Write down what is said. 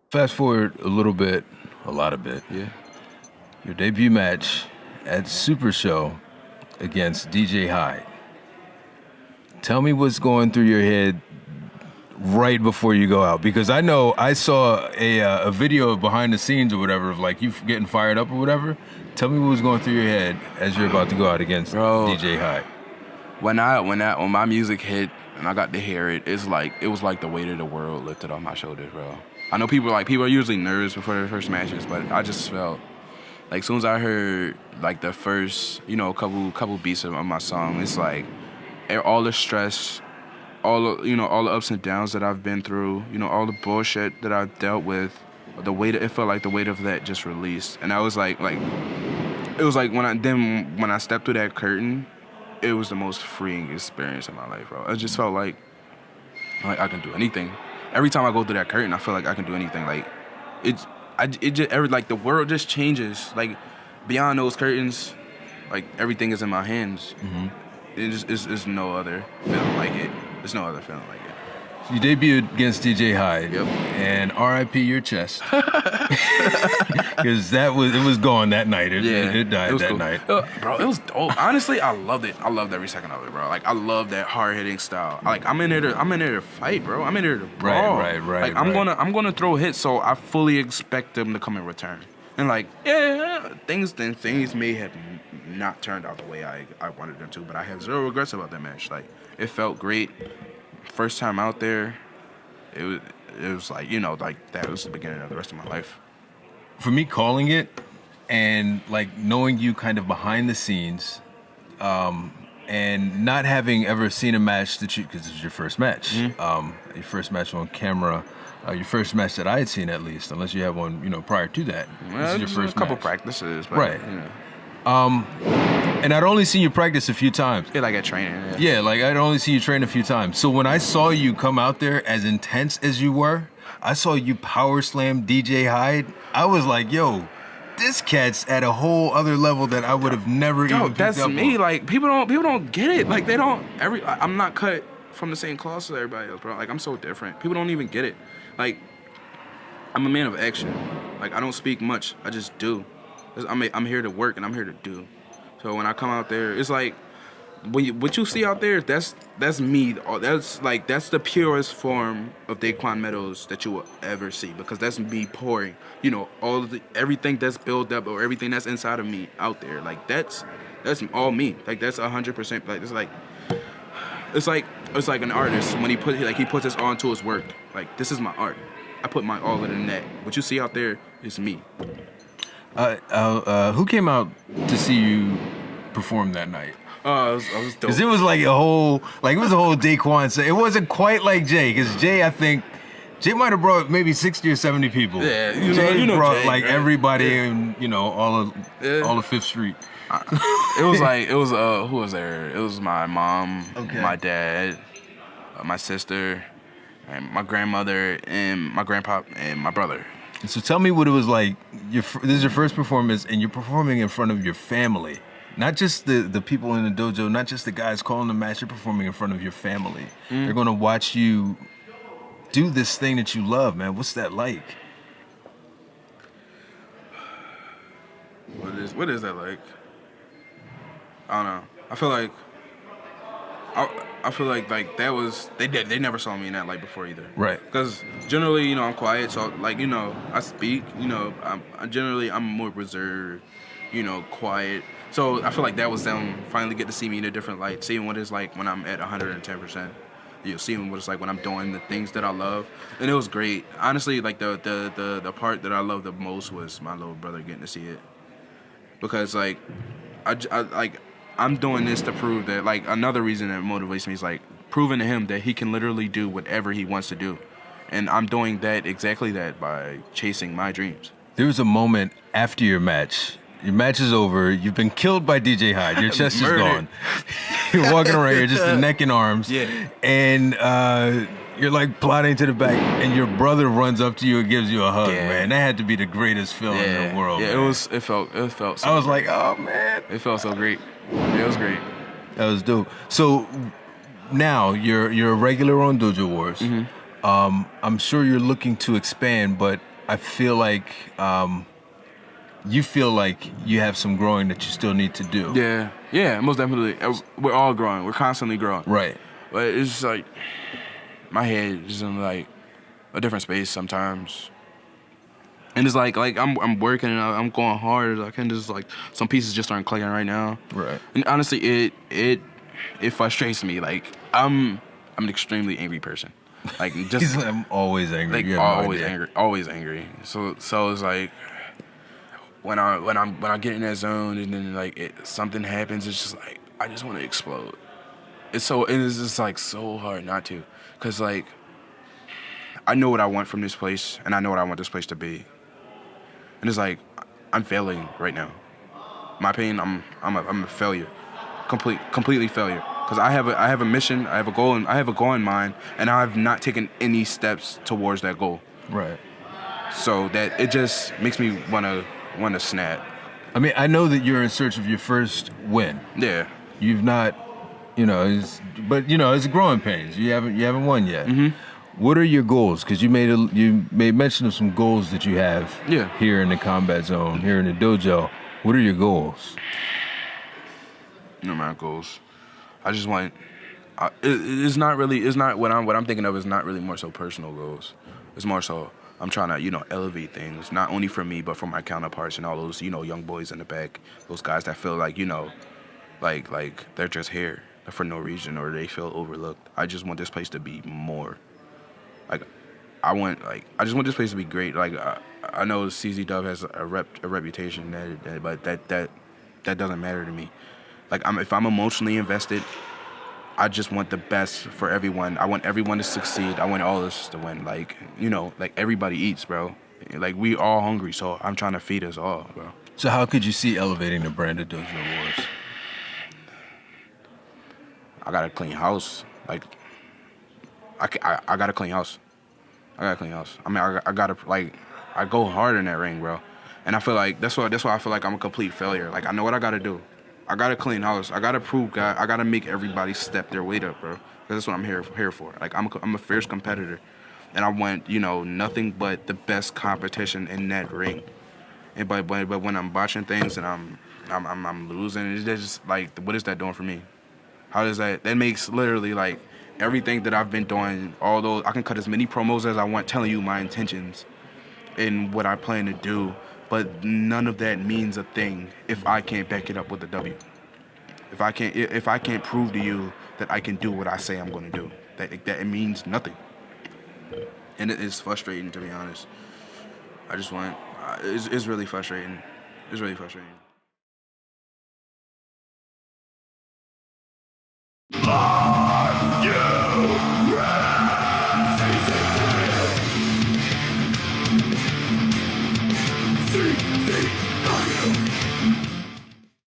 Fast forward a lot of bit. Yeah. Your debut match at Super Show against DJ Hyde. Tell me what's going through your head right before you go out, because I know I saw a video of behind the scenes or whatever of like you getting fired up or whatever. Tell me what was going through your head as you're about to go out against DJ Hyde. When my music hit and I got to hear it, it was like the weight of the world lifted off my shoulders, bro. I know people are usually nervous before their first matches, but I just felt like as soon as I heard like the first, couple beats of my song, it's like all the stress, all the ups and downs that I've been through, all the bullshit that I've dealt with, it felt like the weight of that just released. And I was like it was like when I stepped through that curtain, it was the most freeing experience of my life, bro. I just felt like I can do anything. Every time I go through that curtain, I feel like I can do anything. Like the world just changes. Like beyond those curtains, like everything is in my hands. Mm-hmm. It's no other feeling like it. There's no other feeling like it. You debuted against DJ Hyde. Yep. And R.I.P. your chest. Because it was gone that night. It died that night. Bro, it was dope. Honestly, I loved it. I loved every second of it, bro. Like I love that hard hitting style. Like I'm in there to fight, bro. I'm in there to brawl. Right. Like I'm gonna throw hits, so I fully expect them to come in return. And like, things may have not turned out the way I wanted them to, but I have zero regrets about that match. Like it felt great. First time out there, it was like, like that was the beginning of the rest of my life. For me, calling it and like knowing you kind of behind the scenes, and not having ever seen a match because this was your first match, your first match on camera, your first match that I had seen at least, unless you had one, prior to that. Well, this is your first a couple match. Practices, but, right? And I'd only seen you practice a few times. Yeah, like at training. Yeah, like I'd only seen you train a few times. So when I saw you come out there as intense as you were, I saw you power slam DJ Hyde. I was like, yo, this cat's at a whole other level that I would have never even picked that's up me. on. Like people don't get it. Like they don't. I'm not cut from the same cloth as everybody else, bro. Like I'm so different. People don't even get it. Like I'm a man of action. Like I don't speak much. I just do. I'm here to work and I'm here to do. So when I come out there, it's like what you see out there. That's me. That's the purest form of Daquan Meadows that you will ever see, because that's me pouring. All of everything that's built up or everything that's inside of me out there. Like that's all me. Like that's 100%. Like it's like an artist when he puts his all into his work. Like this is my art. I put my all in the net. What you see out there is me. Who came out to see you perform that night? I was dope. Because it was like a whole Daquan set. It wasn't quite like Jay, because Jay might have brought maybe 60 or 70 people. Yeah, Jay brought Jay, like right? everybody in, all of Fifth Street. It was who was there? It was my mom, my dad, my sister, and my grandmother, and my grandpa, and my brother. So tell me what it was like. This is your first performance, and you're performing in front of your family. Not just the people in the dojo, not just the guys calling the match. You're performing in front of your family. They're going to watch you do this thing that you love, man. What's that like? What is that like? I don't know. I feel like that was they never saw me in that light before either. Right. Because generally, I'm quiet, so like I speak. I'm more reserved. Quiet. So I feel like that was them finally get to see me in a different light, seeing what it's like when I'm at 110%. Seeing what it's like when I'm doing the things that I love, and it was great. Honestly, like the part that I loved the most was my little brother getting to see it, because like I'm doing this to prove that, like, another reason that motivates me is like proving to him that he can literally do whatever he wants to do, and I'm doing exactly that by chasing my dreams. There was a moment after your match. Your match is over. You've been killed by DJ Hyde. Your chest is gone. You're walking around here just the neck and arms. Yeah. And you're like plodding to the back, and your brother runs up to you and gives you a hug, man. That had to be the greatest feeling in the world. Yeah, man. It felt so I was great. like, oh man. It felt so great. Yeah, it was great. That was dope. So now you're a regular on Dojo Wars. Mm-hmm. I'm sure you're looking to expand, but I feel like you feel like you have some growing that you still need to do. Yeah, most definitely. We're all growing. We're constantly growing. Right. But it's just like my head is in like a different space sometimes. And it's like I'm working and I'm going hard. I can just like some pieces just aren't clicking right now. Right. And honestly, it frustrates me. Like I'm an extremely angry person. Like just I'm always angry. like always angry. So it's like when I get in that zone and then like something happens, it's just like I just want to explode. It's just like so hard not to, cause like I know what I want from this place and I know what I want this place to be. And it's like I'm failing right now. My opinion, I'm a failure, completely failure. Cause I have a mission, I have a goal, and I have a goal in mind, and I have not taken any steps towards that goal. Right. So that it just makes me wanna snap. I mean, I know that you're in search of your first win. Yeah. You've not, but it's growing pains. You haven't won yet. Mm-hmm. What are your goals? Because you made mention of some goals that you have here in the combat zone, here in the dojo. What are your goals? No, my goals. I just want. It's not what I'm thinking of. Is not really more so personal goals. It's more so I'm trying to elevate things, not only for me but for my counterparts and all those young boys in the back, those guys that feel like like they're just here for no reason or they feel overlooked. I just want this place to be more. I just want this place to be great. Like I know CZW has a reputation but that doesn't matter to me. Like if I'm emotionally invested, I just want the best for everyone. I want everyone to succeed. I want all this to win. Like like everybody eats, bro. Like we all hungry, so I'm trying to feed us all, bro. So how could you see elevating the brand of Dojo Wars? I got a clean house. Like I got a clean house. I got a clean house. I mean, I gotta I go hard in that ring, bro. And I feel like that's why I feel like I'm a complete failure. Like I know what I gotta do. I got a clean house. I gotta prove God. I gotta make everybody step their weight up, bro. Because that's what I'm here for. Like I'm a fierce competitor, and I want nothing but the best competition in that ring. And but when I'm botching things and I'm losing, it's just like what is that doing for me? How does that makes literally like everything that I've been doing, although I can cut as many promos as I want telling you my intentions and what I plan to do, but none of that means a thing if I can't back it up with a W. If I can't prove to you that I can do what I say I'm going to do, that it means nothing. And it is frustrating, to be honest. I just want, it's really frustrating. It's really frustrating. You